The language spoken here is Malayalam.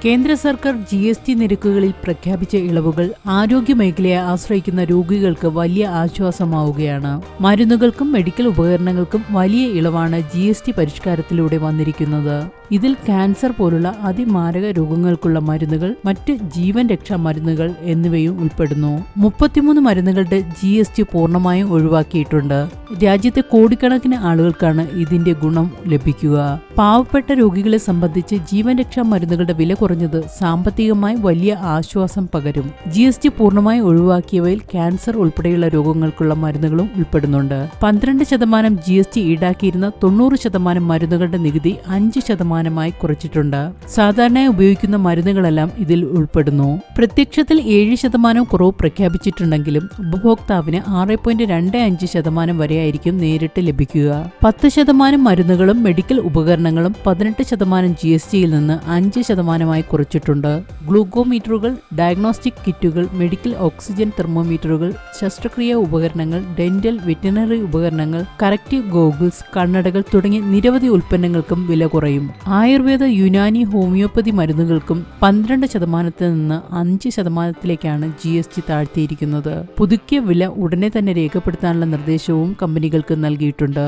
കേന്ദ്ര സർക്കാർ GST നിരക്കുകളിൽ പ്രഖ്യാപിച്ച ഇളവുകൾ ആരോഗ്യമേഖലയെ ആശ്രയിക്കുന്ന രോഗികൾക്ക് വലിയ ആശ്വാസമാവുകയാണ്. മരുന്നുകൾക്കും മെഡിക്കൽ ഉപകരണങ്ങൾക്കും വലിയ ഇളവാണ് GST പരിഷ്കാരത്തിലൂടെ വന്നിരിക്കുന്നത്. ഇതിൽ ക്യാൻസർ പോലുള്ള അതിമാരക രോഗങ്ങൾക്കുള്ള മരുന്നുകൾ, മറ്റ് ജീവൻ രക്ഷാ മരുന്നുകൾ എന്നിവയും ഉൾപ്പെടുന്നു. 33 മരുന്നുകളുടെ GST പൂർണ്ണമായും ഒഴിവാക്കിയിട്ടുണ്ട്. രാജ്യത്തെ കോടിക്കണക്കിന് ആളുകൾക്കാണ് ഇതിന്റെ ഗുണം ലഭിക്കുക. പാവപ്പെട്ട രോഗികളെ സംബന്ധിച്ച് ജീവൻ രക്ഷാ മരുന്നുകളുടെ വില കുറഞ്ഞത് സാമ്പത്തികമായി വലിയ ആശ്വാസം പകരും. GST പൂർണ്ണമായി ഒഴിവാക്കിയവയിൽ ക്യാൻസർ ഉൾപ്പെടെയുള്ള രോഗങ്ങൾക്കുള്ള മരുന്നുകളും ഉൾപ്പെടുന്നുണ്ട്. 12% GST ഈടാക്കിയിരുന്ന 90% മരുന്നുകളുടെ നികുതി 5% കുറച്ചിട്ടുണ്ട്. സാധാരണയായി ഉപയോഗിക്കുന്ന മരുന്നുകളെല്ലാം ഇതിൽ ഉൾപ്പെടുന്നു. പ്രത്യക്ഷത്തിൽ 7% കുറവ് പ്രഖ്യാപിച്ചിട്ടുണ്ടെങ്കിലും ഉപഭോക്താവിന് 6.25% വരെയായിരിക്കും നേരിട്ട് ലഭിക്കുക. 10% മരുന്നുകളും മെഡിക്കൽ ഉപകരണങ്ങളും 18% GSTയിൽ നിന്ന് 5% കുറച്ചിട്ടുണ്ട്. ഗ്ലൂക്കോമീറ്ററുകൾ, ഡയഗ്നോസ്റ്റിക് കിറ്റുകൾ, മെഡിക്കൽ ഓക്സിജൻ തെർമോമീറ്ററുകൾ, ശസ്ത്രക്രിയാ ഉപകരണങ്ങൾ, ഡെന്റൽ, വെറ്റിനറി ഉപകരണങ്ങൾ, കറക്റ്റീവ് ഗോഗിൾസ്, കണ്ണടകൾ തുടങ്ങിയ നിരവധി ഉൽപ്പന്നങ്ങൾക്കും വില കുറയും. ആയുർവേദ, യുനാനി, ഹോമിയോപ്പതി മരുന്നുകൾക്കും 12% നിന്ന് 5%ലേക്കാണ് GST താഴ്ത്തിയിരിക്കുന്നത്. പുതുക്കിയ വില ഉടനെ തന്നെ രേഖപ്പെടുത്താനുള്ള നിർദ്ദേശവും കമ്പനികൾക്ക് നൽകിയിട്ടുണ്ട്.